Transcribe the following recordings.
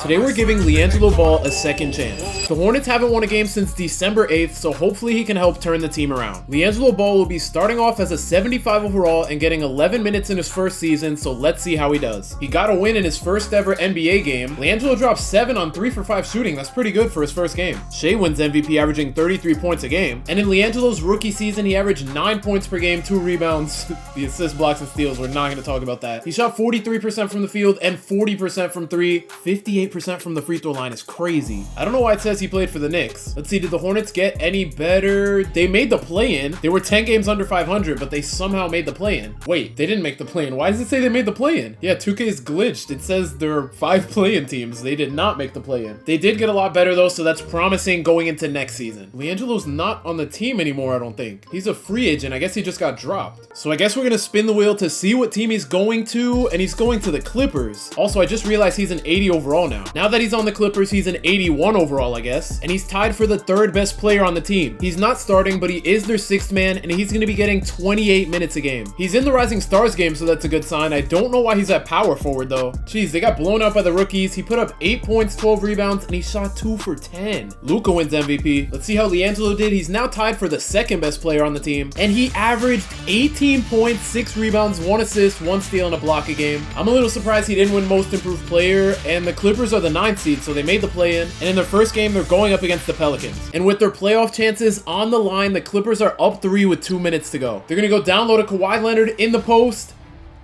Today we're giving LiAngelo Ball a second chance. The Hornets haven't won a game since December 8th, so hopefully he can help turn the team around. LiAngelo Ball will be starting off as a 75 overall and getting 11 minutes in his first season, so let's see how he does. He got a win in his first ever NBA game. LiAngelo dropped 7 on 3 for 5 shooting. That's pretty good for his first game. Shea wins MVP, averaging 33 points a game. And in LiAngelo's rookie season, he averaged 9 points per game, 2 rebounds. The assists, blocks, and steals, we're not going to talk about that. He shot 43% from the field and 40% from 3, 58% from the free throw line is crazy. I don't know why it says he played for the Knicks. Let's see, did the Hornets get any better? They made the play-in. They were 10 games under 500, but they somehow made the play-in. Wait, they didn't make the play-in. Why does it say they made the play-in? Yeah, 2K is glitched. It says there are 5 play-in teams. They did not make the play-in. They did get a lot better though, so that's promising going into next season. LiAngelo's not on the team anymore, I don't think. He's a free agent. I guess he just got dropped. So I guess we're gonna spin the wheel to see what team he's going to, and he's going to the Clippers. Also, I just realized he's an 80 overall now. Now that he's on the Clippers, he's an 81 overall, I guess, and he's tied for the 3rd best player on the team. He's not starting, but he is their 6th man, and he's going to be getting 28 minutes a game. He's in the Rising Stars game, so that's a good sign. I don't know why he's at power forward, though. Jeez, they got blown out by the rookies. He put up 8 points, 12 rebounds, and he shot 2 for 10. Luka wins MVP. Let's see how LiAngelo did. He's now tied for the 2nd best player on the team, and he averaged 18 points, 6 rebounds, 1 assist, 1 steal, and a block a game. I'm a little surprised he didn't win Most Improved Player, and the Clippers are the 9th seed, so they made the play-in, and in their first game, they're going up against the Pelicans. And with their playoff chances on the line, the Clippers are up 3 with 2 minutes to go. They're gonna go down low to Kawhi Leonard in the post.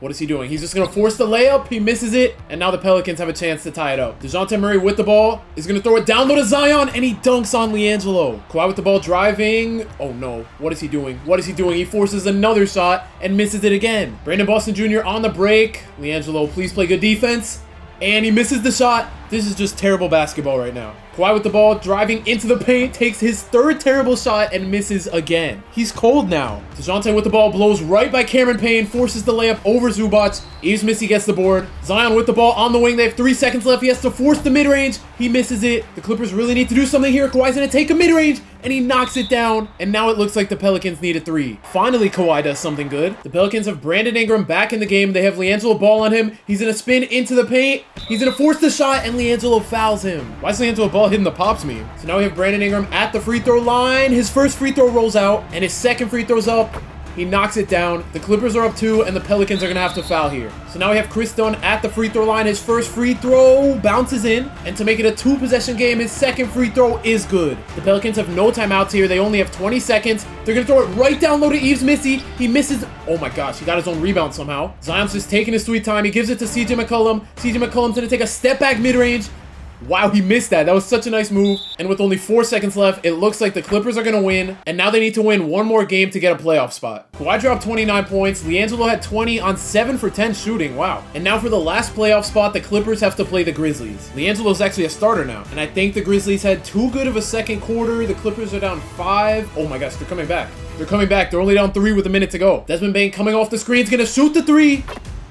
What is he doing? He's just going to force the layup. He misses it. And now the Pelicans have a chance to tie it up. DeJounte Murray with the ball is going to throw it down low to Zion. And he dunks on LiAngelo. Kawhi with the ball driving. Oh no. What is he doing? What is he doing? He forces another shot and misses it again. Brandon Boston Jr. on the break. LiAngelo, please play good defense. And he misses the shot. This is just terrible basketball right now. Kawhi with the ball, driving into the paint, takes his 3rd terrible shot and misses again. He's cold now. DeJounte with the ball, blows right by Cameron Payne, forces the layup over Zubac. Yves Missi gets the board. Zion with the ball on the wing. They have 3 seconds left. He has to force the mid-range. He misses it. The Clippers really need to do something here. Kawhi's going to take a mid-range, and he knocks it down. And now it looks like the Pelicans need a 3. Finally, Kawhi does something good. The Pelicans have Brandon Ingram back in the game. They have LiAngelo Ball on him. He's going to spin into the paint. He's going to force the shot, and LiAngelo fouls him. Why is LiAngelo Ball hitting the pops meme? So now we have Brandon Ingram at the free throw line. His first free throw rolls out, and his second free throw's up. He knocks it down. The Clippers are up 2, and the Pelicans are going to have to foul here. So now we have Chris Dunn at the free throw line. His first free throw bounces in, and to make it a 2-possession game, his second free throw is good. The Pelicans have no timeouts here. They only have 20 seconds. They're going to throw it right down low to Yves Missi. He misses. Oh my gosh, he got his own rebound somehow. Zion's just taking his sweet time. He gives it to CJ McCollum. CJ McCollum's going to take a step back mid-range. Wow, he missed that. That was such a nice move. And with only 4 seconds left, it looks like the Clippers are going to win. And now they need to win 1 more game to get a playoff spot. Kawhi dropped 29 points. LiAngelo had 20 on 7 for 10 shooting. Wow. And now for the last playoff spot, the Clippers have to play the Grizzlies. LiAngelo's actually a starter now. And I think the Grizzlies had too good of a second quarter. The Clippers are down 5. Oh my gosh, they're coming back. They're coming back. They're only down 3 with a minute to go. Desmond Bane coming off the screen is going to shoot the 3.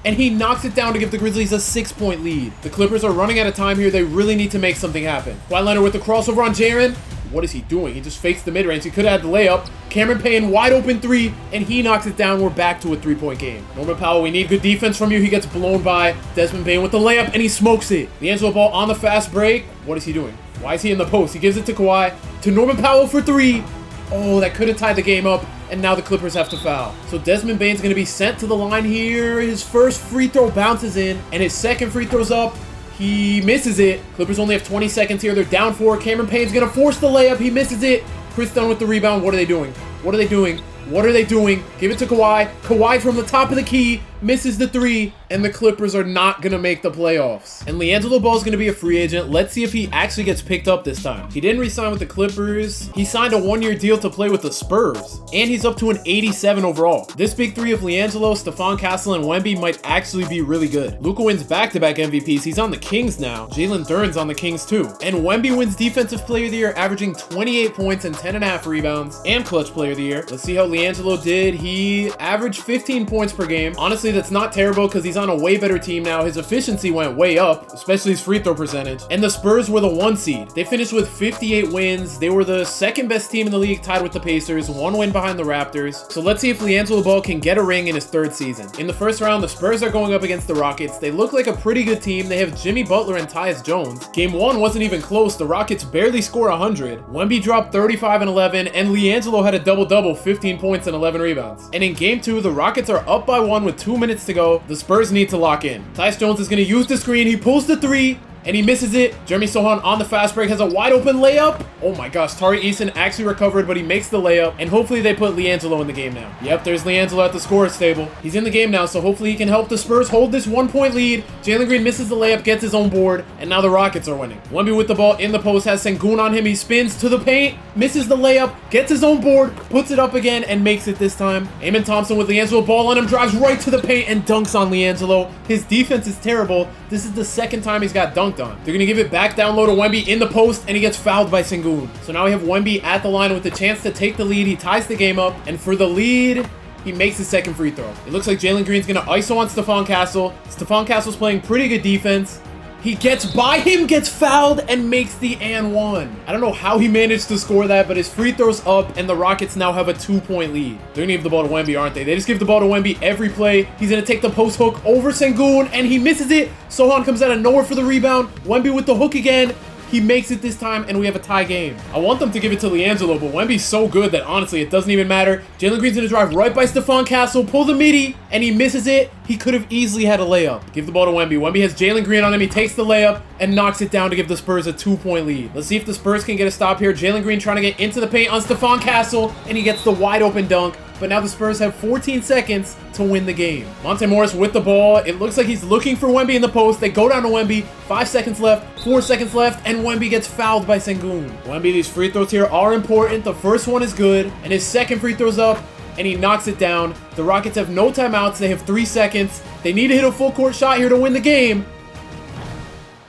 And he knocks it down to give the Grizzlies a 6-point lead. The Clippers are running out of time here. They really need to make something happen. Kawhi Leonard with the crossover on Jaren. What is he doing? He just fakes the mid-range. He could have had the layup. Cameron Payne, wide open 3, and he knocks it down. We're back to a 3-point game. Norman Powell, we need good defense from you. He gets blown by Desmond Bane with the layup, and he smokes it. LiAngelo Ball on the fast break. What is he doing? Why is he in the post? He gives it to Kawhi. To Norman Powell for 3. Oh, that could have tied the game up. And now the Clippers have to foul. So Desmond Bane's going to be sent to the line here. His first free throw bounces in, and his second free throw's up. He misses it. Clippers only have 20 seconds here. They're down 4. Cameron Payne's going to force the layup. He misses it. Chris Dunn with the rebound. What are they doing? What are they doing? What are they doing? Give it to Kawhi. Kawhi from the top of the key misses the 3, and the Clippers are not going to make the playoffs. And LiAngelo Ball is going to be a free agent. Let's see if he actually gets picked up this time. He didn't re-sign with the Clippers. He signed a 1-year deal to play with the Spurs, and he's up to an 87 overall. This big 3 of LiAngelo, Stephon Castle, and Wemby might actually be really good. Luka wins back-to-back MVPs. He's on the Kings now. Jalen Duren's on the Kings too. And Wemby wins Defensive Player of the Year, averaging 28 points and 10.5 rebounds, and Clutch Player of the Year. Let's see how LiAngelo did. He averaged 15 points per game. Honestly, Honestly, that's not terrible because he's on a way better team now. His efficiency went way up, especially his free throw percentage. And the Spurs were the 1 seed. They finished with 58 wins. They were the second best team in the league, tied with the Pacers, 1 win behind the Raptors. So let's see if LiAngelo Ball can get a ring in his 3rd season. In the first round, the Spurs are going up against the Rockets. They look like a pretty good team. They have Jimmy Butler and Tyus Jones. Game 1 wasn't even close. The Rockets barely score 100. Wemby dropped 35 and 11, and LiAngelo had a double-double, 15 points and 11 rebounds. And in game 2, the Rockets are up by 1 with 2 minutes to go. The Spurs need to lock in. Tyus Jones is going to use the screen. He pulls the 3. And he misses it. Jeremy Sohan on the fast break has a wide open layup. Oh my gosh, Tari Eason actually recovered, but he makes the layup. And hopefully they put LiAngelo in the game now. Yep, there's LiAngelo at the scorer's table. He's in the game now, so hopefully he can help the Spurs hold this 1-point lead. Jalen Green misses the layup, gets his own board, and now the Rockets are winning. Wemby with the ball in the post, has Sengun on him. He spins to the paint, misses the layup, gets his own board, puts it up again, and makes it this time. Amen Thompson with LiAngelo Ball on him, drives right to the paint and dunks on LiAngelo. His defense is terrible. This is the 2nd time he's got dunked on. They're going to give it back down low to Wemby in the post, and he gets fouled by Sengun. So now we have Wemby at the line with the chance to take the lead. He ties the game up, and for the lead, he makes his 2nd free throw. It looks like Jalen Green's going to ISO on Stephon Castle. Stephon Castle's playing pretty good defense. He gets by him, gets fouled, and makes the and 1. I don't know how he managed to score that, but his free throw's up, and the Rockets now have a 2-point lead. They're gonna give the ball to Wemby, aren't they? They just give the ball to Wemby every play. He's gonna take the post hook over Sengun, and he misses it. Sohan comes out of nowhere for the rebound. Wemby with the hook again. He makes it this time, and we have a tie game. I want them to give it to LiAngelo, but Wemby's so good that honestly, it doesn't even matter. Jalen Green's gonna drive right by Stephon Castle, pull the midi, and he misses it. He could have easily had a layup. Give the ball to Wemby. Wemby has Jalen Green on him. He takes the layup and knocks it down to give the Spurs a 2-point lead. Let's see if the Spurs can get a stop here. Jalen Green trying to get into the paint on Stephon Castle, and he gets the wide open dunk. But now the Spurs have 14 seconds to win the game. Monte Morris with the ball. It looks like he's looking for Wemby in the post. They go down to Wemby. 5 seconds left, 4 seconds left, and Wemby gets fouled by Sengun. Wemby, these free throws here are important. The first one is good, and his 2nd free throw's up, and he knocks it down. The Rockets have no timeouts. They have 3 seconds. They need to hit a full court shot here to win the game.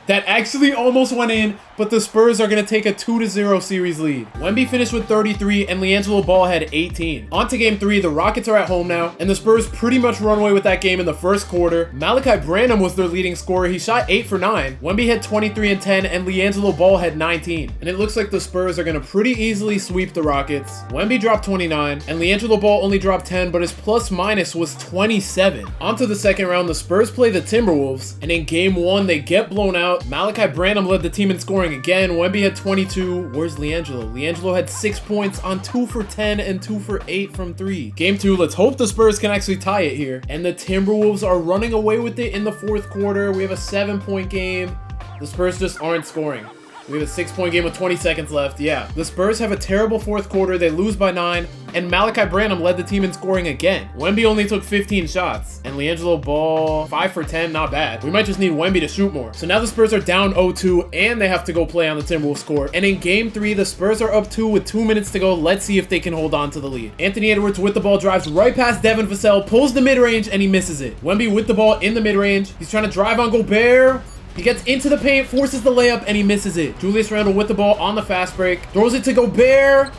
That actually almost went in, but the Spurs are going to take a 2-0 series lead. Wemby finished with 33, and LiAngelo Ball had 18. On to game 3, the Rockets are at home now, and the Spurs pretty much run away with that game in the first quarter. Malachi Branham was their leading scorer. He shot 8 for 9. Wemby had 23 and 10, and LiAngelo Ball had 19. And it looks like the Spurs are going to pretty easily sweep the Rockets. Wemby dropped 29, and LiAngelo Ball only dropped 10, but his plus-minus was 27. On to the second round, the Spurs play the Timberwolves, and in game 1, they get blown out. Malachi Branham led the team in scoring again. Wemby had 22. Where's LiAngelo? LiAngelo had 6 points on 2 for 10 and 2 for 8 from 3. Game 2, let's hope the Spurs can actually tie it here. And the Timberwolves are running away with it in the 4th quarter. We have a 7-point game. The Spurs just aren't scoring. We have a 6-point game with 20 seconds left. Yeah, the Spurs have a terrible 4th quarter. They lose by 9, and Malachi Branham led the team in scoring again. Wemby only took 15 shots, and LiAngelo Ball 5 for 10, not bad. We might just need Wemby to shoot more. So now the Spurs are down 0-2, and they have to go play on the Timberwolves court. And in game 3, the Spurs are up 2 with 2 minutes to go. Let's see if they can hold on to the lead. Anthony Edwards with the ball drives right past Devin Vassell, pulls the mid-range, and he misses it. Wemby with the ball in the mid-range. He's trying to drive on Gobert. He gets into the paint, forces the layup, and he misses it. Julius Randle with the ball on the fast break. Throws it to Gobert.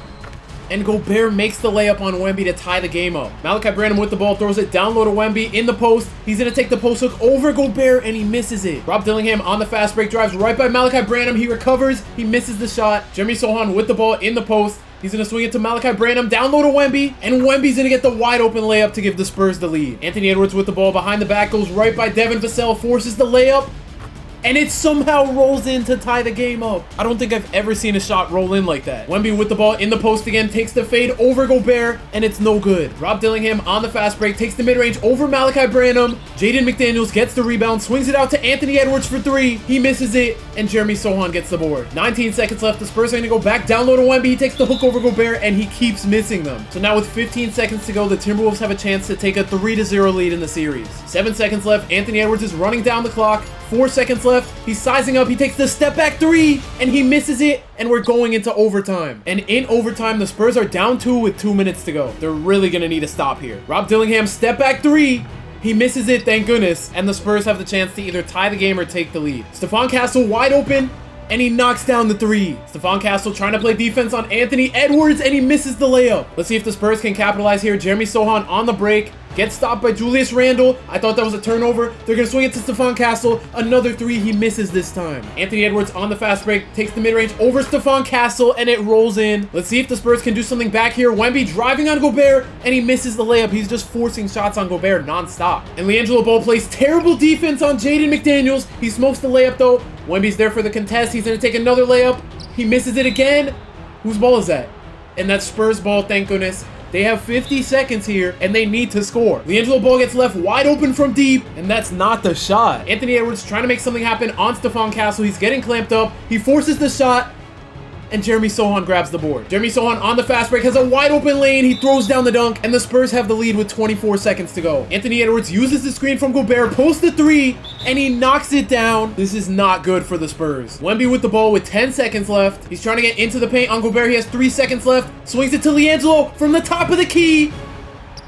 And Gobert makes the layup on Wemby to tie the game up. Malachi Branham with the ball, throws it down low to Wemby in the post. He's going to take the post hook over Gobert, and he misses it. Rob Dillingham on the fast break, drives right by Malachi Branham. He recovers. He misses the shot. Jeremy Sohan with the ball in the post. He's going to swing it to Malachi Branham, down low to Wemby, and Wemby's going to get the wide open layup to give the Spurs the lead. Anthony Edwards with the ball behind the back, goes right by Devin Vassell, forces the layup, and it somehow rolls in to tie the game up. I don't think I've ever seen a shot roll in like that. Wemby with the ball in the post again, takes the fade over Gobert, and it's no good. Rob Dillingham on the fast break, takes the mid-range over Malachi Branham. Jaden McDaniels gets the rebound, swings it out to Anthony Edwards for 3. He misses it, and Jeremy Sohan gets the board. 19 seconds left. The Spurs are going to go back down low to Wemby. He takes the hook over Gobert, and he keeps missing them. So now with 15 seconds to go, the Timberwolves have a chance to take a 3-0 lead in the series. 7 seconds left. Anthony Edwards is running down the clock. 4 seconds left. He's sizing up. He takes the step back 3, and he misses it, and we're going into overtime. And in overtime, the Spurs are down 2 with 2 minutes to go. They're really going to need a stop here. Rob Dillingham, step back 3. He misses it, thank goodness, and the Spurs have the chance to either tie the game or take the lead. Stephon Castle wide open, and he knocks down the 3. Stephon Castle trying to play defense on Anthony Edwards, and he misses the layup. Let's see if the Spurs can capitalize here. Jeremy Sohan on the break. Gets stopped by Julius Randle. I thought that was a turnover. They're going to swing it to Stephon Castle. Another three. He misses this time. Anthony Edwards on the fast break. Takes the mid-range over Stephon Castle, and it rolls in. Let's see if the Spurs can do something back here. Wemby driving on Gobert, and he misses the layup. He's just forcing shots on Gobert nonstop. And LiAngelo Ball plays terrible defense on Jaden McDaniels. He smokes the layup, though. Wemby's there for the contest. He's going to take another layup. He misses it again. Whose ball is that? And that's Spurs ball, thank goodness. They have 50 seconds here, and they need to score. LiAngelo Ball gets left wide open from deep, and that's not the shot. Anthony Edwards trying to make something happen on Stephon Castle. He's getting clamped up. He forces the shot, and Jeremy Sochan grabs the board. Jeremy Sochan on the fast break has a wide open lane. He throws down the dunk, and the Spurs have the lead with 24 seconds to go. Anthony Edwards uses the screen from Gobert, posts the three, and he knocks it down. This is not good for the Spurs. Wemby with the ball with 10 seconds left. He's trying to get into the paint on Gobert. He has 3 seconds left. Swings it to LiAngelo from the top of the key.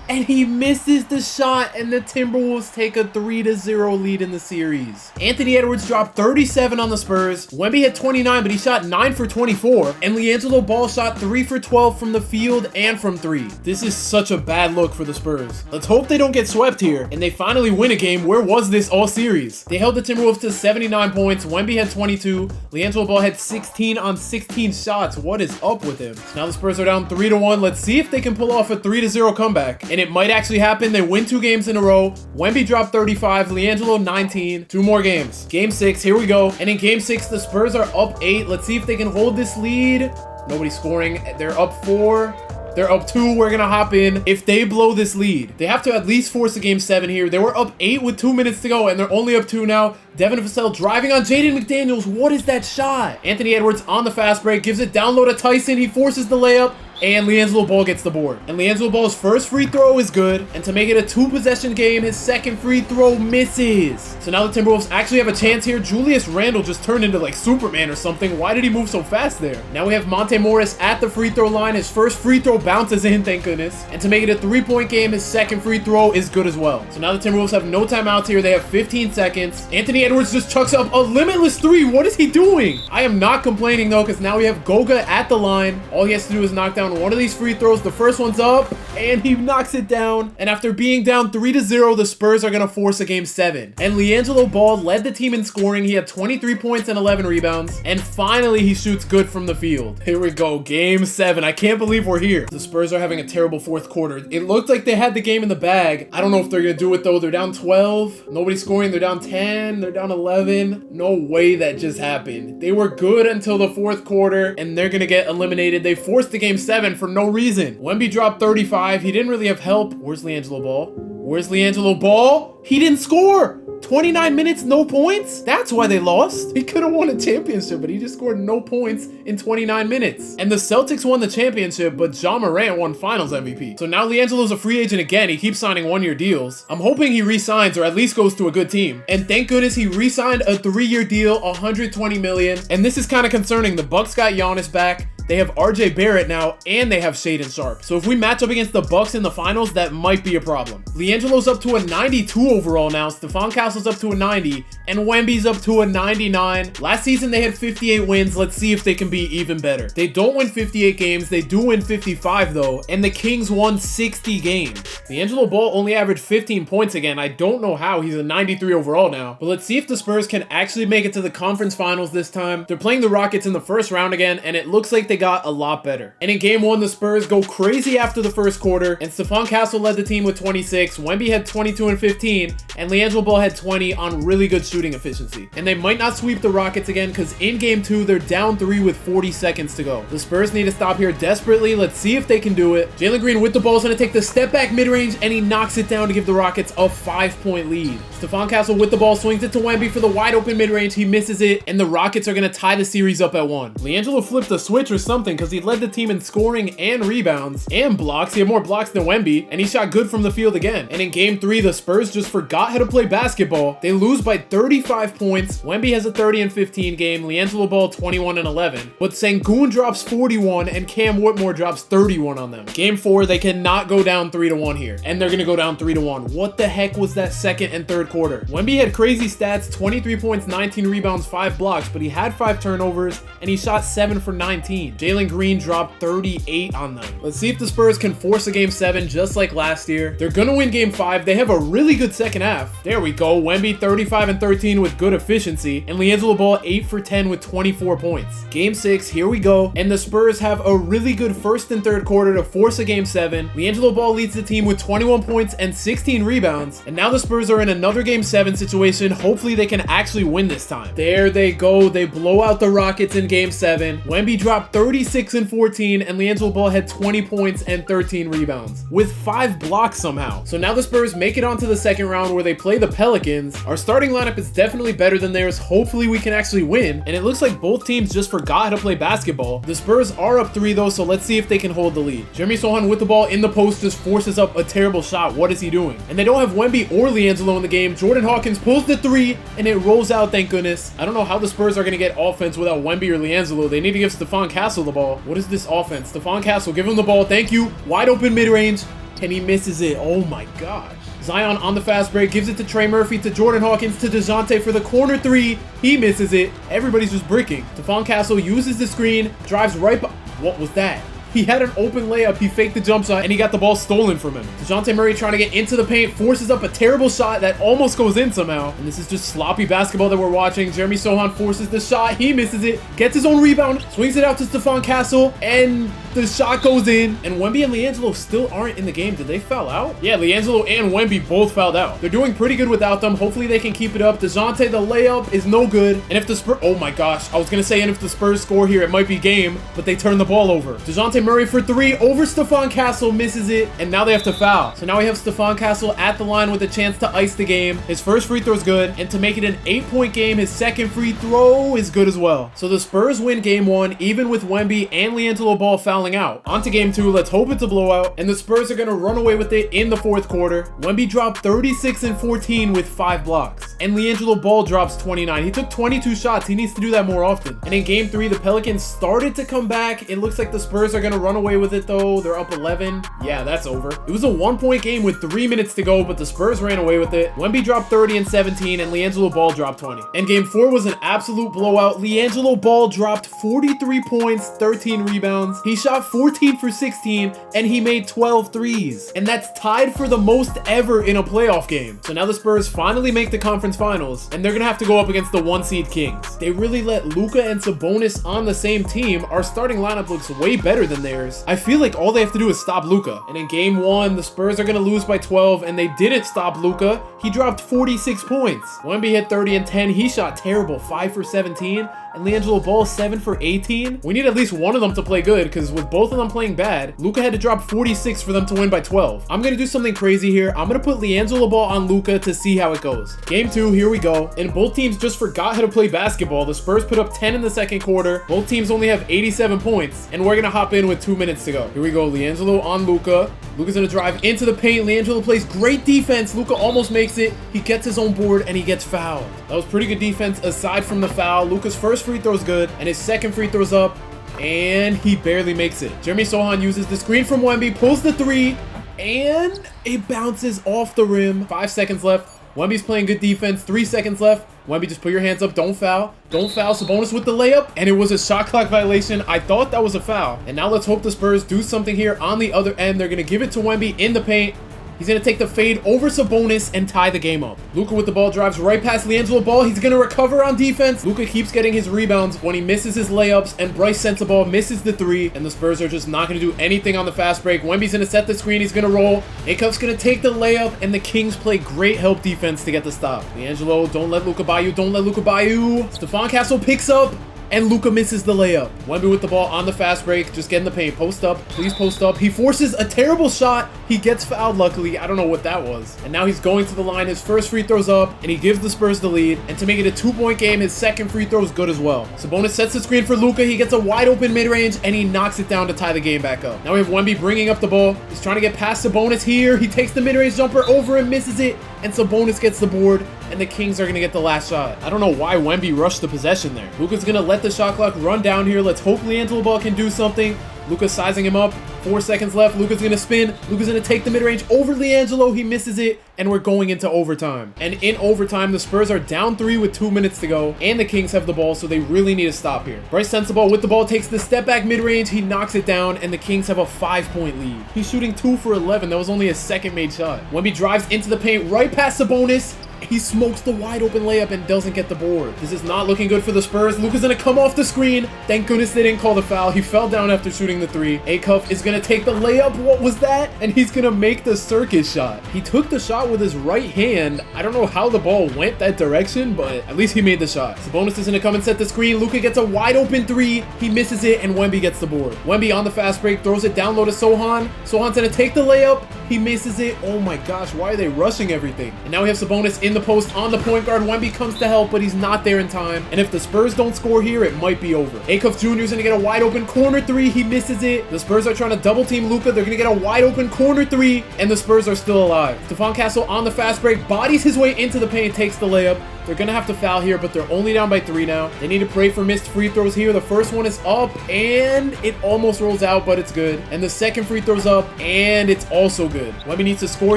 And he misses the shot, and the Timberwolves take a 3-0 lead in the series. Anthony Edwards dropped 37 on the Spurs. Wemby had 29, but he shot 9 for 24. And LiAngelo Ball shot 3 for 12 from the field and from 3. This is such a bad look for the Spurs. Let's hope they don't get swept here, and they finally win a game. Where was this all series? They held the Timberwolves to 79 points. Wemby had 22. LiAngelo Ball had 16 on 16 shots. What is up with him? So now the Spurs are down 3-1. Let's see if they can pull off a 3-0 comeback. And it might actually happen. They win 2 games in a row. Wemby dropped 35, LiAngelo 19. 2 more games. Game 6, here we go. And in game 6, the Spurs are up 8. Let's see if they can hold this lead. Nobody's scoring. They're up 4. They're up 2. We're going to hop in. If they blow this lead, they have to at least force a game 7 here. They were up 8 with 2 minutes to go, and they're only up 2 now. Devin Vassell driving on Jaden McDaniels. What is that shot? Anthony Edwards on the fast break. Gives it down low to Tyson. He forces the layup. And LiAngelo Ball gets the board. And LiAngelo Ball's first free throw is good. And to make it a 2-possession game, his second free throw misses. So now the Timberwolves actually have a chance here. Julius Randle just turned into like Superman or something. Why did he move so fast there? Now we have Monte Morris at the free throw line. His first free throw bounces in, thank goodness. And to make it a 3-point game, his second free throw is good as well. So now the Timberwolves have no timeouts here. They have 15 seconds. Anthony Edwards just chucks up a limitless 3. What is he doing? I am not complaining though, because now we have Goga at the line. All he has to do is knock down one of these free throws. The first one's up, and he knocks it down. And after being down 3-0, the Spurs are going to force a game 7. And LiAngelo Ball led the team in scoring. He had 23 points and 11 rebounds. And finally, he shoots good from the field. Here we go. Game 7. I can't believe we're here. The Spurs are having a terrible fourth quarter. It looked like they had the game in the bag. I don't know if they're going to do it, though. They're down 12. Nobody's scoring. They're down 10. They're down 11. No way that just happened. They were good until the fourth quarter, and they're going to get eliminated. They forced the game 7 for no reason. Wemby dropped 35. He didn't really have help. Where's LiAngelo Ball? Where's LiAngelo Ball? He didn't score. 29 minutes, no points? That's why they lost. He could have won a championship, but he just scored no points in 29 minutes. And the Celtics won the championship, but Ja Morant won Finals MVP. So now LiAngelo's a free agent again. He keeps signing 1-year deals. I'm hoping he re-signs or at least goes to a good team. And thank goodness he re-signed a 3-year deal, $120 million. And this is kind of concerning. The Bucks got Giannis back. They have RJ Barrett now, and they have Shaedon Sharpe. So if we match up against the Bucks in the finals, that might be a problem. LiAngelo's up to a 92 overall now. Stephon Castle's up to a 90, and Wemby's up to a 99. Last season, they had 58 wins. Let's see if they can be even better. They don't win 58 games. They do win 55, though, and the Kings won 60 games. LiAngelo Ball only averaged 15 points again. I don't know how. He's a 93 overall now. But let's see if the Spurs can actually make it to the conference finals this time. They're playing the Rockets in the first round again, and it looks like they got a lot better. And in game 1, the Spurs go crazy after the first quarter, and Stephon Castle led the team with 26. Wemby had 22 and 15, and LiAngelo Ball had 20 on really good shooting efficiency. And they might not sweep the Rockets again, because in game 2, they're down 3 with 40 seconds to go. The Spurs need to stop here desperately. Let's see if they can do it. Jalen Green with the ball is going to take the step back mid-range, and he knocks it down to give the Rockets a 5-point lead. Stephon Castle with the ball swings it to Wemby for the wide open mid-range. He misses it, and the Rockets are going to tie the series up at 1. LiAngelo flipped a switch or something, because he led the team in scoring and rebounds and blocks. He had more blocks than Wemby, and he shot good from the field again. And in game 3, the Spurs just forgot how to play basketball. They lose by 35 points. Wemby has a 30 and 15 game. LiAngelo Ball 21 and 11. But Sengun drops 41, and Cam Whitmore drops 31 on them. Game 4, they cannot go down 3-1 here, and they're going to go down 3-1. What the heck was that second and third quarter? Wemby had crazy stats, 23 points, 19 rebounds, 5 blocks, but he had 5 turnovers, and he shot 7 for 19. Jalen Green dropped 38 on them. Let's see if the Spurs can force a game 7 just like last year. They're gonna win game 5. They have a really good second half. There we go. Wemby 35 and 13 with good efficiency, and LiAngelo Ball 8 for 10 with 24 points. Game 6, here we go, and the Spurs have a really good first and third quarter to force a game 7. LiAngelo Ball leads the team with 21 points and 16 rebounds, and now the Spurs are in another game 7 situation. Hopefully they can actually win this time. There they go. They blow out the Rockets in game 7. Wemby dropped 36 and 14, and LiAngelo Ball had 20 points and 13 rebounds with 5 blocks somehow. So now the Spurs make it onto the second round where they play the Pelicans. Our starting lineup is definitely better than theirs. Hopefully we can actually win, and it looks like both teams just forgot how to play basketball. The Spurs are up 3 though, so let's see if they can hold the lead. Jeremy Sohan with the ball in the post just forces up a terrible shot. What is he doing? And they don't have Wemby or LiAngelo in the game. Jordan Hawkins pulls the 3 and it rolls out, thank goodness. I don't know how the Spurs are going to get offense without Wemby or LiAngelo. They need to give Stephon Castle the ball. What is this offense? Stephon Castle, give him the ball. Thank you. Wide open mid-range, and he misses it. Oh my gosh. Zion on the fast break, gives it to Trey Murphy, to Jordan Hawkins, to DeJounte for the corner 3. He misses it. Everybody's just bricking. Stephon Castle uses the screen, drives right by... What was that? He had an open layup, he faked the jump shot, and he got the ball stolen from him. DeJounte Murray trying to get into the paint, forces up a terrible shot that almost goes in somehow. And this is just sloppy basketball that we're watching. Jeremy Sohan forces the shot, he misses it, gets his own rebound, swings it out to Stephon Castle, and the shot goes in. And Wemby and LiAngelo still aren't in the game. Did they foul out? Yeah, LiAngelo and Wemby both fouled out. They're doing pretty good without them. Hopefully they can keep it up. DeJounte, the layup is no good. And if the Spurs... Oh my gosh, I was gonna say, and if the Spurs score here, it might be game, but they turn the ball over. DeJounte Murray for 3 over Stephon Castle, misses it, and now they have to foul. So now we have Stephon Castle at the line with a chance to ice the game. His first free throw is good, and to make it an 8-point game, his second free throw is good as well. So the Spurs win game 1, even with Wemby and LiAngelo Ball fouling out. On to game 2, let's hope it's a blowout, and the Spurs are gonna run away with it in the fourth quarter. Wemby dropped 36 and 14 with 5 blocks, and LiAngelo Ball drops 29. He took 22 shots. He needs to do that more often. And in game 3, the Pelicans started to come back. It looks like the Spurs are gonna run away with it though. They're up 11. Yeah, that's over. It was a 1-point game with 3 minutes to go, but the Spurs ran away with it. Wemby dropped 30 and 17, and LiAngelo Ball dropped 20. And game 4 was an absolute blowout. LiAngelo Ball dropped 43 points, 13 rebounds. He shot 14 for 16, and he made 12 threes. And that's tied for the most ever in a playoff game. So now the Spurs finally make the conference finals, and they're gonna have to go up against the 1-seed Kings. They really let Luka and Sabonis on the same team. Our starting lineup looks way better than theirs. I feel like all they have to do is stop Luka. And in game 1, the Spurs are gonna lose by 12, and they didn't stop Luka. He dropped 46 points. Wemby hit 30 and 10. He shot terrible, 5 for 17. And LiAngelo Ball 7 for 18. We need at least one of them to play good, because with both of them playing bad, Luka had to drop 46 for them to win by 12. I'm gonna do something crazy here. I'm gonna put LiAngelo Ball on Luka to see how it goes. Game 2, here we go. And both teams just forgot how to play basketball. The Spurs put up 10 in the second quarter. Both teams only have 87 points, and we're gonna hop in with 2 minutes to go. Here we go. LiAngelo on Luka. Luka's gonna drive into the paint. LiAngelo plays great defense. Luka almost makes it. He gets his own board, and he gets fouled. That was pretty good defense aside from the foul. Luka's first free throw's good, and his second free throw's up, and he barely makes it. Jeremy Sohan uses the screen from Wemby, pulls the 3, and it bounces off the rim. 5 seconds left. Wemby's playing good defense. 3 seconds left. Wemby, just put your hands up. Don't foul. Don't foul. Sabonis with the layup, and it was a shot clock violation. I thought that was a foul. And now let's hope the Spurs do something here on the other end. They're going to give it to Wemby in the paint. He's going to take the fade over Sabonis and tie the game up. Luka with the ball drives right past LiAngelo Ball. He's going to recover on defense. Luka keeps getting his rebounds when he misses his layups, and Bryce Sensabaugh misses the 3, and the Spurs are just not going to do anything on the fast break. Wemby's going to set the screen. He's going to roll. Akup's going to take the layup, and the Kings play great help defense to get the stop. LiAngelo, don't let Luka buy you. Don't let Luka buy you. Stephon Castle picks up, and Luka misses the layup. Wemby with the ball on the fast break. Just get in the paint. Post up. Please post up. He forces a terrible shot. He gets fouled, luckily. I don't know what that was. And now he's going to the line. His first free throw's up, and he gives the Spurs the lead. And to make it a 2-point game, his second free throw is good as well. Sabonis sets the screen for Luka. He gets a wide open mid-range, and he knocks it down to tie the game back up. Now we have Wemby bringing up the ball. He's trying to get past Sabonis here. He takes the mid-range jumper over and misses it, and Sabonis gets the board, and the Kings are going to get the last shot. I don't know why Wemby rushed the possession there. Luka's going to let the shot clock run down here. Let's hope LiAngelo Ball can do something. Luka sizing him up, 4 seconds left. Luka's gonna spin. Luka's gonna take the mid-range over LiAngelo. He misses it, and we're going into overtime. And in overtime, the Spurs are down 3 with 2 minutes to go, and the Kings have the ball, so they really need to stop here. Bryce Sensabaugh with the ball takes the step back mid-range. He knocks it down, and the Kings have a 5-point lead. He's shooting 2 for 11. That was only his second made shot. Wemby drives into the paint right past Sabonis. He smokes the wide open layup and doesn't get the board. This is not looking good for the Spurs. Luka's gonna come off the screen. Thank goodness they didn't call the foul. He fell down after shooting the 3. Acuff is gonna take the layup. What was that? And he's gonna make the circus shot. He took the shot with his right hand. I don't know how the ball went that direction, but at least he made the shot. Sabonis is gonna come and set the screen. Luka gets a wide open 3. He misses it, and Wemby gets the board. Wemby on the fast break throws it down low to Sohan. Sohan's gonna take the layup. He misses it. Oh my gosh, why are they rushing everything? And now we have Sabonis in the post on the point guard. Wemby comes to help, but he's not there in time. And if the Spurs don't score here, it might be over. Acuff Jr. is gonna get a wide open corner 3. He misses it. The Spurs are trying to double team Luka. They're gonna get a wide open corner 3, and the Spurs are still alive. Stephon Castle on the fast break, bodies his way into the paint, takes the layup. They're gonna have to foul here, but they're only down by 3 now. They need to pray for missed free throws here. The first one is up, and it almost rolls out, but it's good. And the second free throw's up, and it's also good. Wemby needs to score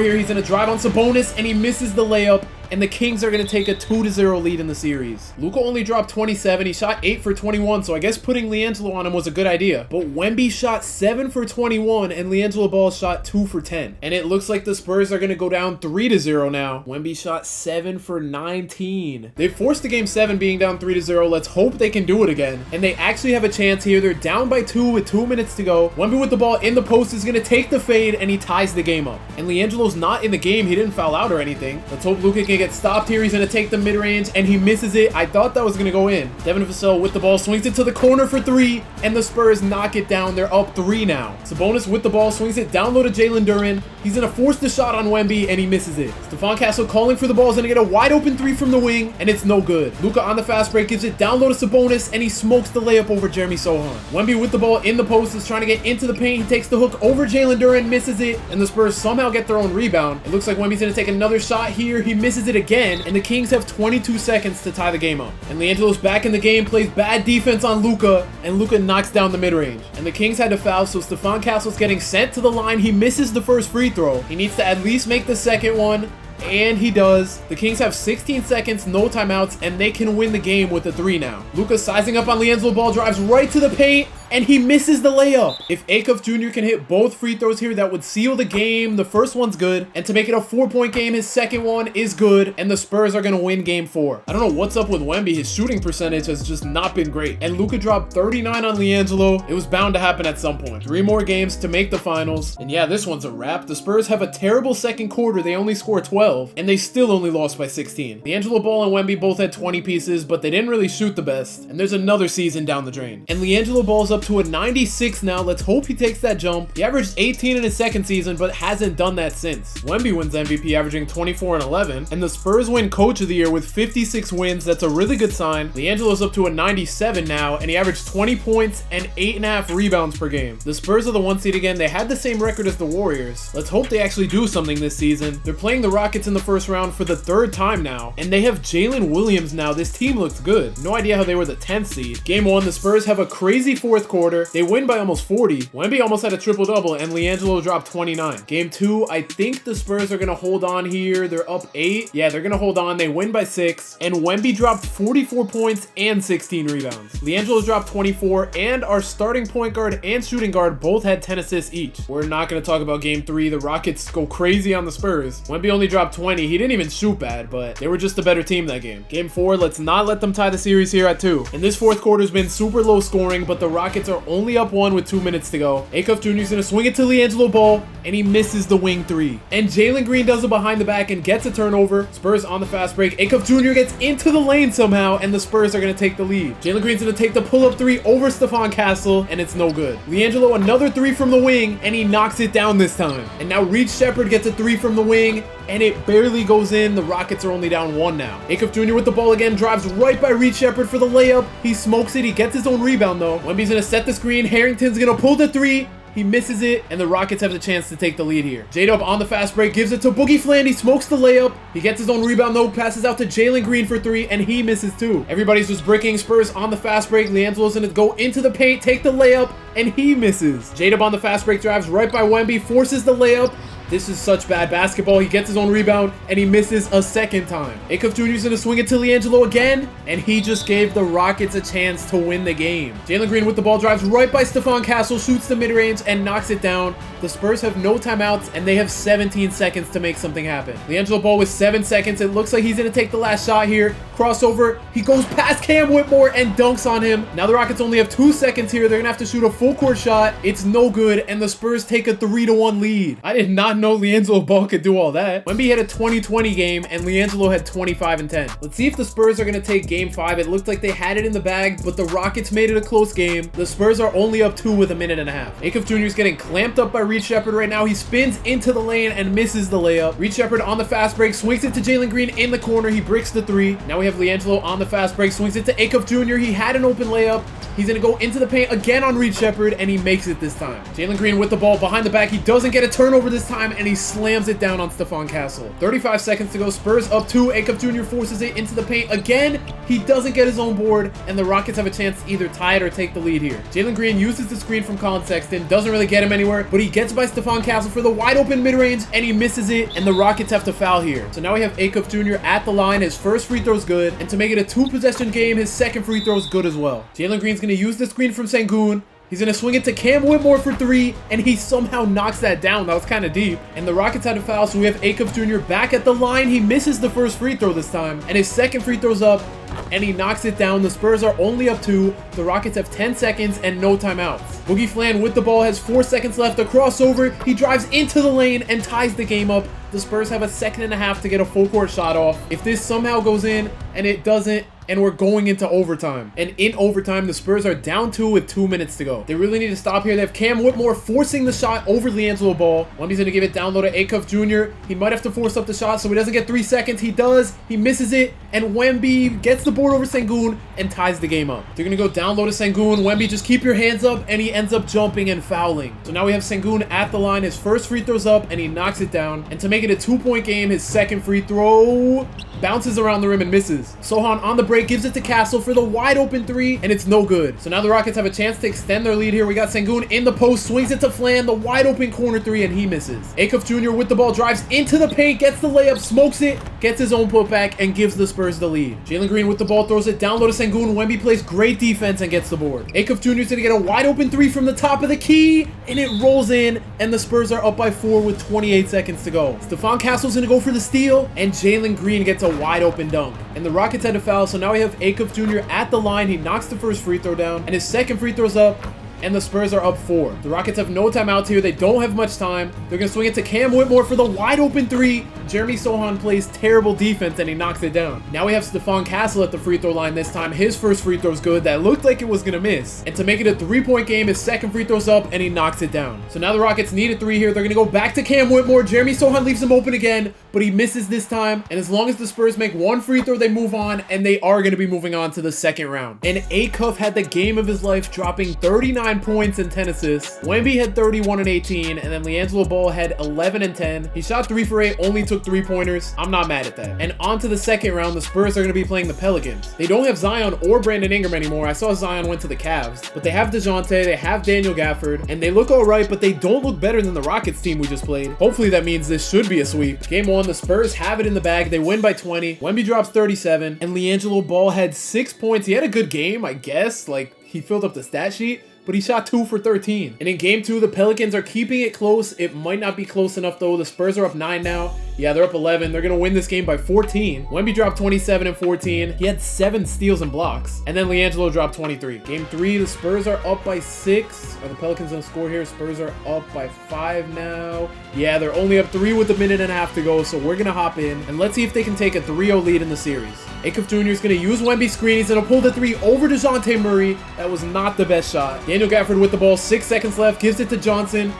here. He's gonna drive on Sabonis, and he misses the layup. And the Kings are going to take a 2-0 lead in the series. Luka only dropped 27. He shot 8 for 21, so I guess putting LiAngelo on him was a good idea. But Wemby shot 7 for 21, and LiAngelo Ball shot 2 for 10. And it looks like the Spurs are going to go down 3-0 now. Wemby shot 7 for 19. They forced the game 7 being down 3-0. Let's hope they can do it again. And they actually have a chance here. They're down by 2 with 2 minutes to go. Wemby with the ball in the post is going to take the fade, and he ties the game up. And LiAngelo's not in the game. He didn't foul out or anything. Let's hope Luka can get stopped here. He's going to take the mid-range, and he misses it. I thought that was going to go in. Devin Vassell with the ball, swings it to the corner for 3, and the Spurs knock it down. They're up 3 now. Sabonis with the ball, swings it down low to Jalen Duren. He's going to force the shot on Wemby, and he misses it. Stephon Castle calling for the ball. Is going to get a wide open 3 from the wing, and it's no good. Luka on the fast break gives it down low to Sabonis, and he smokes the layup over Jeremy Sohan. Wemby with the ball in the post is trying to get into the paint. He takes the hook over Jalen Duren, misses it, and the Spurs somehow get their own rebound. It looks like Wemby's going to take another shot here. He misses it again, and the Kings have 22 seconds to tie the game up. And LiAngelo's back in the game, plays bad defense on Luka, and Luka knocks down the mid-range. And the Kings had to foul, so Stephon Castle's getting sent to the line. He misses the first free throw. He needs to at least make the second one, and he does. The Kings have 16 seconds, no timeouts, and they can win the game with a 3 now. Luka sizing up on LiAngelo Ball, drives right to the paint, and he misses the layup. If Acuff Jr. can hit both free throws here, that would seal the game. The first one's good, and to make it a 4-point game, his second one is good, and the Spurs are going to win game 4. I don't know what's up with Wemby. His shooting percentage has just not been great, and Luka dropped 39 on LiAngelo. It was bound to happen at some point. 3 more games to make the finals, and yeah, this one's a wrap. The Spurs have a terrible second quarter. They only score 12, and they still only lost by 16. LiAngelo Ball and Wemby both had 20 pieces, but they didn't really shoot the best, and there's another season down the drain. And LiAngelo Ball's up to a 96 now. Let's hope he takes that jump. He averaged 18 in his second season, but hasn't done that since. Wemby wins MVP, averaging 24 and 11, and the Spurs win Coach of the Year with 56 wins. That's a really good sign. LiAngelo's up to a 97 now, and he averaged 20 points and 8.5 rebounds per game. The Spurs are the 1 seed again. They had the same record as the Warriors. Let's hope they actually do something this season. They're playing the Rockets in the first round for the 3rd time now, and they have Jalen Williams now. This team looks good. No idea how they were the 10th seed. Game 1, the Spurs have a crazy 4th quarter. They win by almost 40. Wemby almost had a triple-double, and LiAngelo dropped 29. Game 2, I think the Spurs are going to hold on here. They're up 8. Yeah, they're going to hold on. They win by 6, and Wemby dropped 44 points and 16 rebounds. LiAngelo dropped 24, and our starting point guard and shooting guard both had 10 assists each. We're not going to talk about Game 3. The Rockets go crazy on the Spurs. Wemby only dropped 20. He didn't even shoot bad, but they were just a better team that game. Game 4, let's not let them tie the series here at 2. And this 4th quarter has been super low scoring, but the Rockets are only up 1 with 2 minutes to go. Acuff Jr. is going to swing it to LiAngelo Ball, and he misses the wing 3. And Jalen Green does it behind the back and gets a turnover. Spurs on the fast break. Acuff Jr. gets into the lane somehow, and the Spurs are going to take the lead. Jalen Green's going to take the pull-up 3 over Stephon Castle, and it's no good. LiAngelo, another 3 from the wing, and he knocks it down this time. And now Reed Shepherd gets a 3 from the wing, and it barely goes in. The Rockets are only down 1 now. Acuff Jr. with the ball again, drives right by Reed Shepherd for the layup. He smokes it. He gets his own rebound, though. Wemby's going to set the screen. Harrington's going to pull the 3, He misses it, and the Rockets have the chance to take the lead here. J-Dub on the fast break, gives it to Boogie Fland. He smokes the layup. He gets his own rebound, though, passes out to Jalen Green for 3, and he misses 2. Everybody's just bricking. Spurs on the fast break. LiAngelo's going to go into the paint, take the layup, and he misses. J-Dub on the fast break drives right by Wemby, forces the layup. This is such bad basketball. He gets his own rebound, and he misses a second time. Acuff Jr. is going to swing it to LiAngelo again, and he just gave the Rockets a chance to win the game. Jalen Green with the ball drives right by Stephon Castle, shoots the mid-range, and knocks it down. The Spurs have no timeouts, and they have 17 seconds to make something happen. LiAngelo Ball with 7 seconds. It looks like he's going to take the last shot here. Crossover. He goes past Cam Whitmore and dunks on him. Now the Rockets only have 2 seconds here. They're going to have to shoot a full court shot. It's no good, and the Spurs take a 3-1 lead. I did not know LiAngelo Ball could do all that. Wemby had a 20-20 game, and LiAngelo had 25 and 10. Let's see if the Spurs are going to take game 5. It looked like they had it in the bag, but the Rockets made it a close game. The Spurs are only up 2 with a minute and a half. Acuff Jr. is getting clamped up by Reed Sheppard right now. He spins into the lane and misses the layup. Reed Sheppard on the fast break, swings it to Jalen Green in the corner. He bricks the 3. Now we have LiAngelo on the fast break, swings it to Acuff Jr. He had an open layup. He's going to go into the paint again on Reed Sheppard, and he makes it this time. Jalen Green with the ball behind the back. He doesn't get a turnover this time, and he slams it down on Stephon Castle. 35 seconds to go. Spurs up 2. Acuff Jr. forces it into the paint again. He doesn't get his own board, and the Rockets have a chance to either tie it or take the lead here. Jalen Green uses the screen from Colin Sexton. Doesn't really get him anywhere, but he gets by Stephon Castle for the wide open mid-range, and he misses it, and the Rockets have to foul here. So now we have Acuff Jr. at the line. His first free throw is good, and to make it a 2-possession game, his second free throw is good as well. Jalen Green's going to use the screen from Sengun. He's going to swing it to Cam Whitmore for 3, and he somehow knocks that down. That was kind of deep. And the Rockets had a foul, so we have Acuff Jr. back at the line. He misses the first free throw this time, and his second free throw's up, and he knocks it down. The Spurs are only up 2. The Rockets have 10 seconds and no timeouts. Boogie Fland with the ball has 4 seconds left. A crossover. He drives into the lane and ties the game up. The Spurs have a second and a half to get a full court shot off. If this somehow goes in, and it doesn't, and we're going into overtime. And in overtime, the Spurs are down 2 with 2 minutes to go. They really need to stop here. They have Cam Whitmore forcing the shot over LiAngelo Ball. Wemby's going to give it down low to Acuff Jr. He might have to force up the shot so he doesn't get 3 seconds. He does. He misses it, and Wemby gets the board over Sengun and ties the game up. They're going to go down low to Sengun. Wemby, just keep your hands up, and he ends up jumping and fouling. So now we have Sengun at the line. His first free throw's up, and he knocks it down. And to make it a 2-point game, his second free throw bounces around the rim and misses. Sohan on the break gives it to Castle for the wide open 3, and it's no good. So now the Rockets have a chance to extend their lead here. We got Sengun in the post, swings it to Flan, the wide open corner 3, and he misses. Acuff Jr. with the ball drives into the paint, gets the layup, smokes it, gets his own putback, and gives the Spurs the lead. Jalen Green with the ball throws it down low to Sengun. Wemby plays great defense and gets the board. Acuff Jr. is going to get a wide open 3 from the top of the key, and it rolls in, and the Spurs are up by 4 with 28 seconds to go. Stephon Castle's going to go for the steal, and Jalen Green gets a wide open dunk. And the Rockets had a foul, so now we have Acuff Jr. at the line. He knocks the first free throw down, and his second free throw's up, and the Spurs are up 4. The Rockets have no timeouts here. They don't have much time. They're going to swing it to Cam Whitmore for the wide open 3. Jeremy Sohan plays terrible defense, and he knocks it down. Now we have Stephon Castle at the free throw line this time. His first free throw's good. That looked like it was going to miss. And to make it a 3-point game, his second free throw's up, and he knocks it down. So now the Rockets need a 3 here. They're going to go back to Cam Whitmore. Jeremy Sohan leaves him open again, but he misses this time. And as long as the Spurs make 1 free throw, they move on, and they are going to be moving on to the second round. And Acuff had the game of his life, dropping 39 points and 10 assists. Wemby had 31 and 18, and then LiAngelo Ball had 11 and 10. He shot 3 for 8, only took 3-pointers. I'm not mad at that. And on to the second round, the Spurs are going to be playing the Pelicans. They don't have Zion or Brandon Ingram anymore. I saw Zion went to the Cavs, but they have DeJounte, they have Daniel Gafford, and they look all right, but they don't look better than the Rockets team we just played. Hopefully that means this should be a sweep. Game 1, the Spurs have it in the bag. They win by 20. Wemby drops 37, and LiAngelo Ball had 6 points. He had a good game, I guess. Like, he filled up the stat sheet, but he shot 2 for 13. And in game 2, the Pelicans are keeping it close. It might not be close enough, though. The Spurs are up 9 now. Yeah, they're up 11. They're going to win this game by 14. Wemby dropped 27 and 14. He had 7 steals and blocks. And then LiAngelo dropped 23. Game 3, the Spurs are up by 6. Are the Pelicans going to score here? Spurs are up by 5 now. Yeah, they're only up 3 with a minute and a half to go, so we're going to hop in. And let's see if they can take a 3-0 lead in the series. Acuff Jr. is going to use Wemby's screen. He's going to pull the 3 over DeJounte Murray. That was not the best shot. Daniel Gafford with the ball. 6 seconds left. Gives it to Johnson.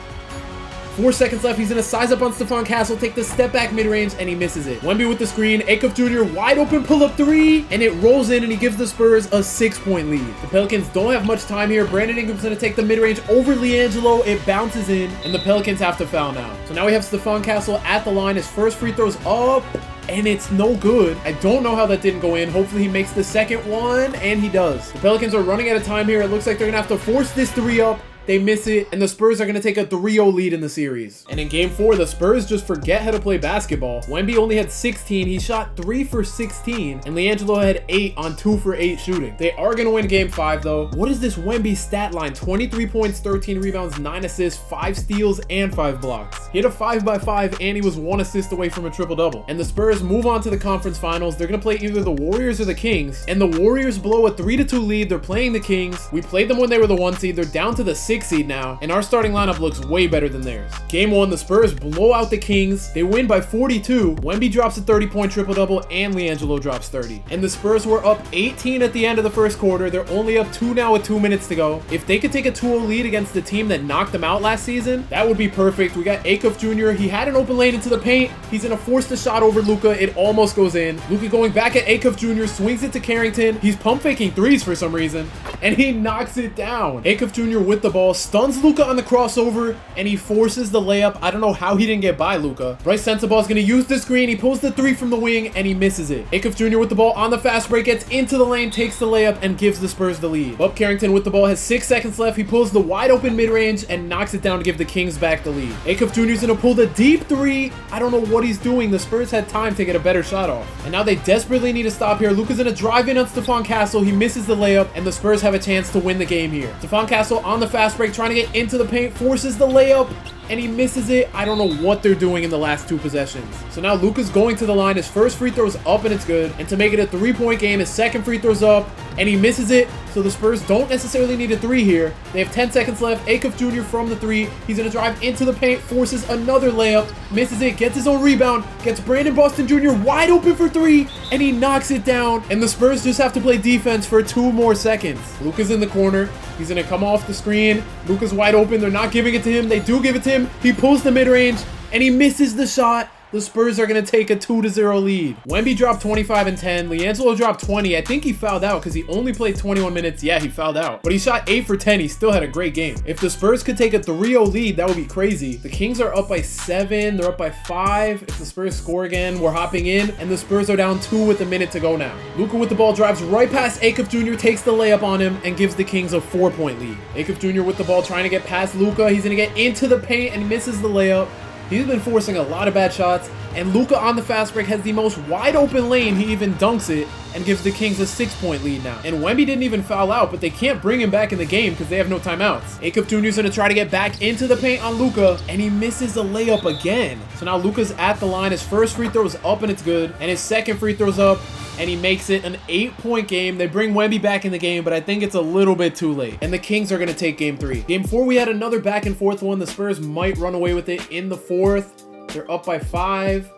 4 seconds left. He's gonna size up on Stephon Castle, take the step back mid-range, and he misses it. Wemby with the screen. Acuff Jr. wide open pull-up three, and it rolls in, and he gives the Spurs a 6-point lead. The Pelicans don't have much time here. Brandon Ingram's gonna take the mid-range over LiAngelo. It bounces in, and the Pelicans have to foul now. So now we have Stephon Castle at the line. His first free throw's up, and it's no good. I don't know how that didn't go in. Hopefully he makes the second one, and he does. The Pelicans are running out of time here. It looks like they're gonna have to force this three up. They miss it, and the Spurs are going to take a 3-0 lead in the series. And in game 4, the Spurs just forget how to play basketball. Wemby only had 16. He shot 3 for 16, and LiAngelo had 8 on 2 for 8 shooting. They are going to win game 5, though. What is this Wemby stat line? 23 points, 13 rebounds, 9 assists, 5 steals, and 5 blocks. He had a 5x5, and he was 1 assist away from a triple-double. And the Spurs move on to the conference finals. They're going to play either the Warriors or the Kings, and the Warriors blow a 3-2 lead. They're playing the Kings. We played them when they were the 1 seed. They're down to the 6 seed now, and our starting lineup looks way better than theirs. Game 1, the Spurs blow out the Kings. They win by 42. Wemby drops a 30-point triple-double, and LiAngelo drops 30. And the Spurs were up 18 at the end of the first quarter. They're only up 2 now with 2 minutes to go. If they could take a 2-0 lead against the team that knocked them out last season, that would be perfect. We got Acuff Jr. He had an open lane into the paint. He's gonna force the shot over Luka. It almost goes in. Luka going back at Acuff Jr. swings it to Carrington. He's pump faking threes for some reason, and he knocks it down. Acuff Jr. with the ball stuns Luka on the crossover, and he forces the layup. I don't know how he didn't get by Luka. Bryce Sensabaugh is going to use the screen. He pulls the 3 from the wing, and he misses it. Acuff Jr. with the ball on the fast break, gets into the lane, takes the layup, and gives the Spurs the lead. Bob Carrington with the ball has 6 seconds left. He pulls the wide open mid-range and knocks it down to give the Kings back the lead. Acuff Jr. is going to pull the deep 3. I don't know what he's doing. The Spurs had time to get a better shot off, and now they desperately need to stop here. Luka's going to drive in on Stephon Castle. He misses the layup, and the Spurs have a chance to win the game here. Stephon Castle on the fast break, trying to get into the paint, forces the layup, and he misses it. I don't know what they're doing in the last 2 possessions. So now Luka's going to the line. His first free throw's up, and it's good. And to make it a 3-point game, his second free throw's up, and he misses it. So the Spurs don't necessarily need a 3 here. They have 10 seconds left. Acuff Jr. from the 3. He's going to drive into the paint, forces another layup, misses it, gets his own rebound, gets Brandon Boston Jr. wide open for 3, and he knocks it down. And the Spurs just have to play defense for 2 more seconds. Luka's in the corner. He's going to come off the screen. Luka's wide open. They're not giving it to him. They do give it to him. He pulls the mid-range, and he misses the shot. The Spurs are going to take a 2-0 lead. Wemby dropped 25 and 10. LiAngelo dropped 20. I think he fouled out because he only played 21 minutes. Yeah, he fouled out. But he shot 8 for 10. He still had a great game. If the Spurs could take a 3-0 lead, that would be crazy. The Kings are up by 7. They're up by 5. If the Spurs score again, we're hopping in. And the Spurs are down 2 with a minute to go now. Luka with the ball drives right past Acuff Jr., takes the layup on him, and gives the Kings a 4-point lead. Acuff Jr. with the ball trying to get past Luka. He's going to get into the paint and misses the layup. He's been forcing a lot of bad shots, and Luka on the fast break has the most wide open lane. He even dunks it and gives the Kings a 6-point lead now. And Wemby didn't even foul out, but they can't bring him back in the game because they have no timeouts. Acuff Jr. is going to try to get back into the paint on Luka, and he misses a layup again. So now Luka's at the line. His first free throw is up, and it's good. And his second free throw's up, and he makes it an 8-point game. They bring Wemby back in the game, but I think it's a little bit too late. And the Kings are going to take game 3. Game 4, we had another back and forth one. The Spurs might run away with it in the 4th. They're up by 5.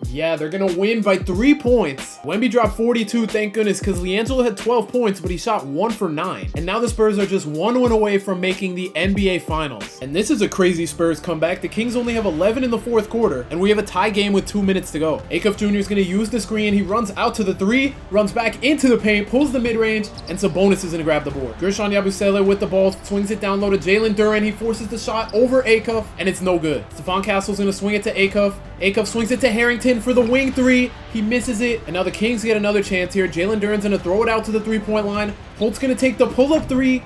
Yeah, they're going to win by 3 points. Wemby dropped 42, thank goodness, because LiAngelo had 12 points, but he shot 1 for 9. And now the Spurs are just 1 win away from making the NBA Finals. And this is a crazy Spurs comeback. The Kings only have 11 in the 4th quarter, and we have a tie game with 2 minutes to go. Acuff Jr. is going to use the screen. He runs out to the 3, runs back into the paint, pulls the mid-range, and Sabonis is going to grab the board. Guerschon Yabusele with the ball, swings it down low to Jalen Duren. He forces the shot over Acuff, and it's no good. Stephon Castle's going to swing it to Acuff. Acuff swings it to Harrington for the wing 3. He misses it, and now the Kings get another chance here. Jalen Duren's going to throw it out to the 3-point line. Holt's going to take the pull-up 3,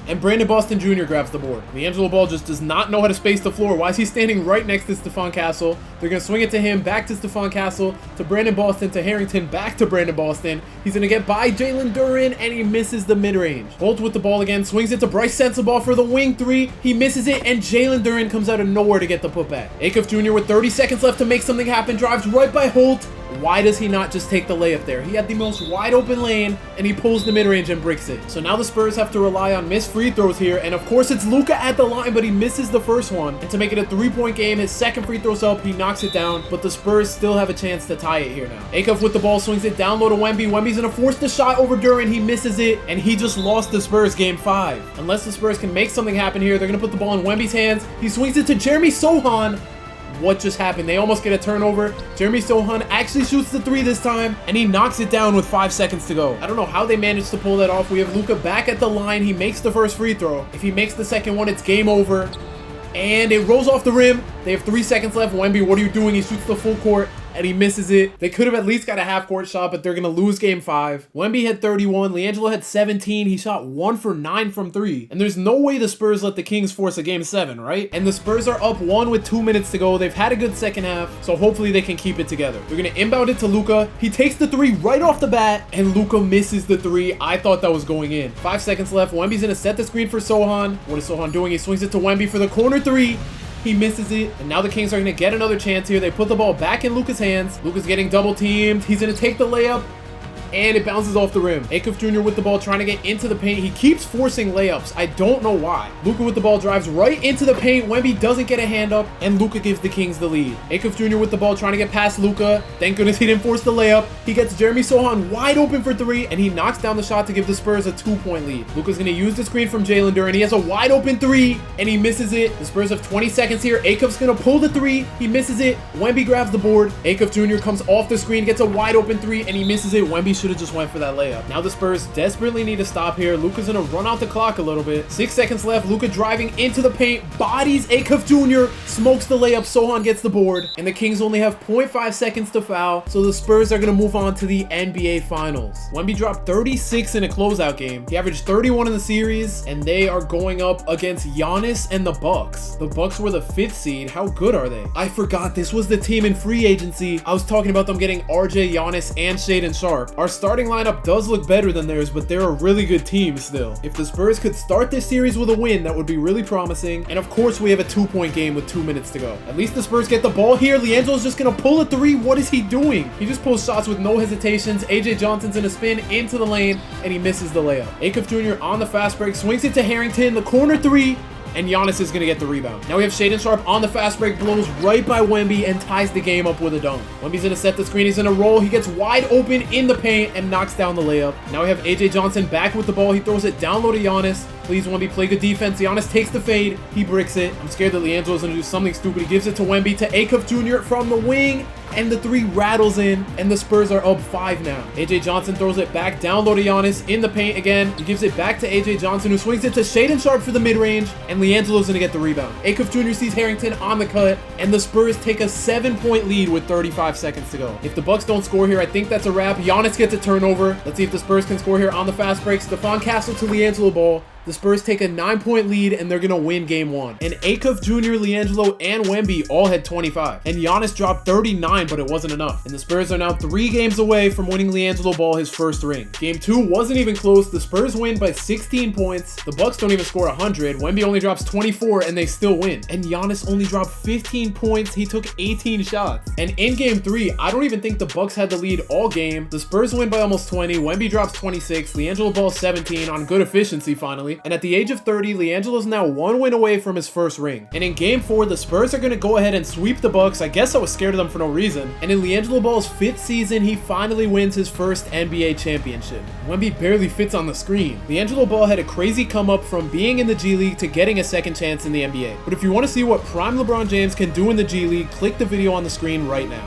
and Brandon Boston Jr. grabs the board. LiAngelo Ball just does not know how to space the floor. Why is he standing right next to Stephon Castle? They're going to swing it to him, back to Stephon Castle, to Brandon Boston, to Harrington, back to Brandon Boston. He's going to get by Jalen Duren, and he misses the mid-range. Holt with the ball again, swings it to Bryce Sensabaugh for the wing 3. He misses it, and Jalen Duren comes out of nowhere to get the putback. Acuff Jr. with 30 seconds left to make something happen, drives right by Holt, Why does he not just take the layup there? He had the most wide open lane, and he pulls the mid-range and bricks it. So now the Spurs have to rely on missed free throws here, and of course it's Luka at the line, but he misses the first one. And to make it a 3-point game, his second free throw's up, he knocks it down, but the Spurs still have a chance to tie it here now. Acuff with the ball, swings it down low to Wemby. Wemby's gonna force the shot over Duran, he misses it, and he just lost the Spurs game 5. Unless the Spurs can make something happen here, they're gonna put the ball in Wemby's hands. He swings it to Jeremy Sohan. What just happened? They almost get a turnover. Jeremy Sohan actually shoots the 3 this time, and he knocks it down with 5 seconds to go. I don't know how they managed to pull that off. We have Luka back at the line. He makes the first free throw. If he makes the second one, it's game over. And it rolls off the rim. They have 3 seconds left. Wemby, what are you doing? He shoots the full court, and he misses it. They could have at least got a half-court shot, but they're going to lose game 5. Wemby had 31. LiAngelo had 17. He shot 1 for 9 from 3. And there's no way the Spurs let the Kings force a game 7, right? And the Spurs are up 1 with 2 minutes to go. They've had a good second half, so hopefully they can keep it together. They're going to inbound it to Luka. He takes the 3 right off the bat, and Luka misses the 3. I thought that was going in. 5 seconds left. Wemby's going to set the screen for Sohan. What is Sohan doing? He swings it to Wemby for the corner 3. He misses it, and now the Kings are going to get another chance here. They put the ball back in Luka's hands. Luka's getting double teamed. He's going to take the layup, and it bounces off the rim. Acuff Jr. with the ball, trying to get into the paint. He keeps forcing layups. I don't know why. Luka with the ball, drives right into the paint. Wemby doesn't get a hand up, and Luka gives the Kings the lead. Acuff Jr. with the ball, trying to get past Luka. Thank goodness he didn't force the layup. He gets Jeremy Sohan wide open for 3, and he knocks down the shot to give the Spurs a 2-point lead. Luka's going to use the screen from Jalen Duran. He has a wide open 3, and he misses it. The Spurs have 20 seconds here. Acuff's going to pull the 3. He misses it. Wemby grabs the board. Acuff Jr. comes off the screen, gets a wide open 3, and he misses it. Wemby should have just went for that layup. Now the Spurs desperately need to stop here. Luka's gonna run out the clock a little bit. 6 seconds left. Luka driving into the paint, bodies Acuff Jr., smokes the layup. Sohan gets the board, and the Kings only have 0.5 seconds to foul, so the Spurs are gonna move on to the NBA Finals. Wemby dropped 36 in a closeout game. He averaged 31 in the series, and they are going up against Giannis and the Bucks. The Bucks were the 5th seed. How good are they? I forgot this was the team in free agency. I was talking about them getting RJ, Giannis, and Shaedon Sharpe. Our starting lineup does look better than theirs, but they're a really good team still. If the Spurs could start this series with a win, that would be really promising. And of course, we have a 2-point game with 2 minutes to go. At least the Spurs get the ball here. LiAngelo's just gonna pull a 3. What is he doing? He just pulls shots with no hesitations. AJ Johnson's in a spin into the lane, and he misses the layup. Acuff Jr. on the fast break, swings it to Harrington, the corner 3. And Giannis is going to get the rebound. Now we have Shaedon Sharpe on the fast break, blows right by Wemby and ties the game up with a dunk. Wemby's going to set the screen. He's going to roll. He gets wide open in the paint and knocks down the layup. Now we have AJ Johnson back with the ball. He throws it down low to Giannis. Please, Wemby, play good defense. Giannis takes the fade. He bricks it. I'm scared that LiAngelo's going to do something stupid. He gives it to Wemby, to Acuff Jr. from the wing. And the 3 rattles in, and the Spurs are up 5 now. AJ Johnson throws it back down low to Giannis in the paint again. He gives it back to AJ Johnson, who swings it to Shaedon Sharpe for the mid-range, and LiAngelo's gonna get the rebound. Acuff Jr. sees Harrington on the cut, and the Spurs take a 7-point lead with 35 seconds to go. If the Bucks don't score here, I think that's a wrap. Giannis gets a turnover. Let's see if the Spurs can score here on the fast break. Stephon Castle to LiAngelo ball. The Spurs take a 9-point lead, and they're going to win game 1. And Acuff Jr., LiAngelo, and Wemby all had 25. And Giannis dropped 39, but it wasn't enough. And the Spurs are now 3 games away from winning LiAngelo Ball his first ring. Game 2 wasn't even close. The Spurs win by 16 points. The Bucks don't even score 100. Wemby only drops 24, and they still win. And Giannis only dropped 15 points. He took 18 shots. And in game 3, I don't even think the Bucks had the lead all game. The Spurs win by almost 20. Wemby drops 26. LiAngelo Ball 17 on good efficiency finally. And at the age of 30, LiAngelo's now 1 win away from his first ring. And in game 4, the Spurs are going to go ahead and sweep the Bucks. I guess I was scared of them for no reason. And in LiAngelo Ball's 5th season, he finally wins his first NBA championship. Wemby barely fits on the screen. LiAngelo Ball had a crazy come up from being in the G League to getting a second chance in the NBA. But if you want to see what prime LeBron James can do in the G League, click the video on the screen right now.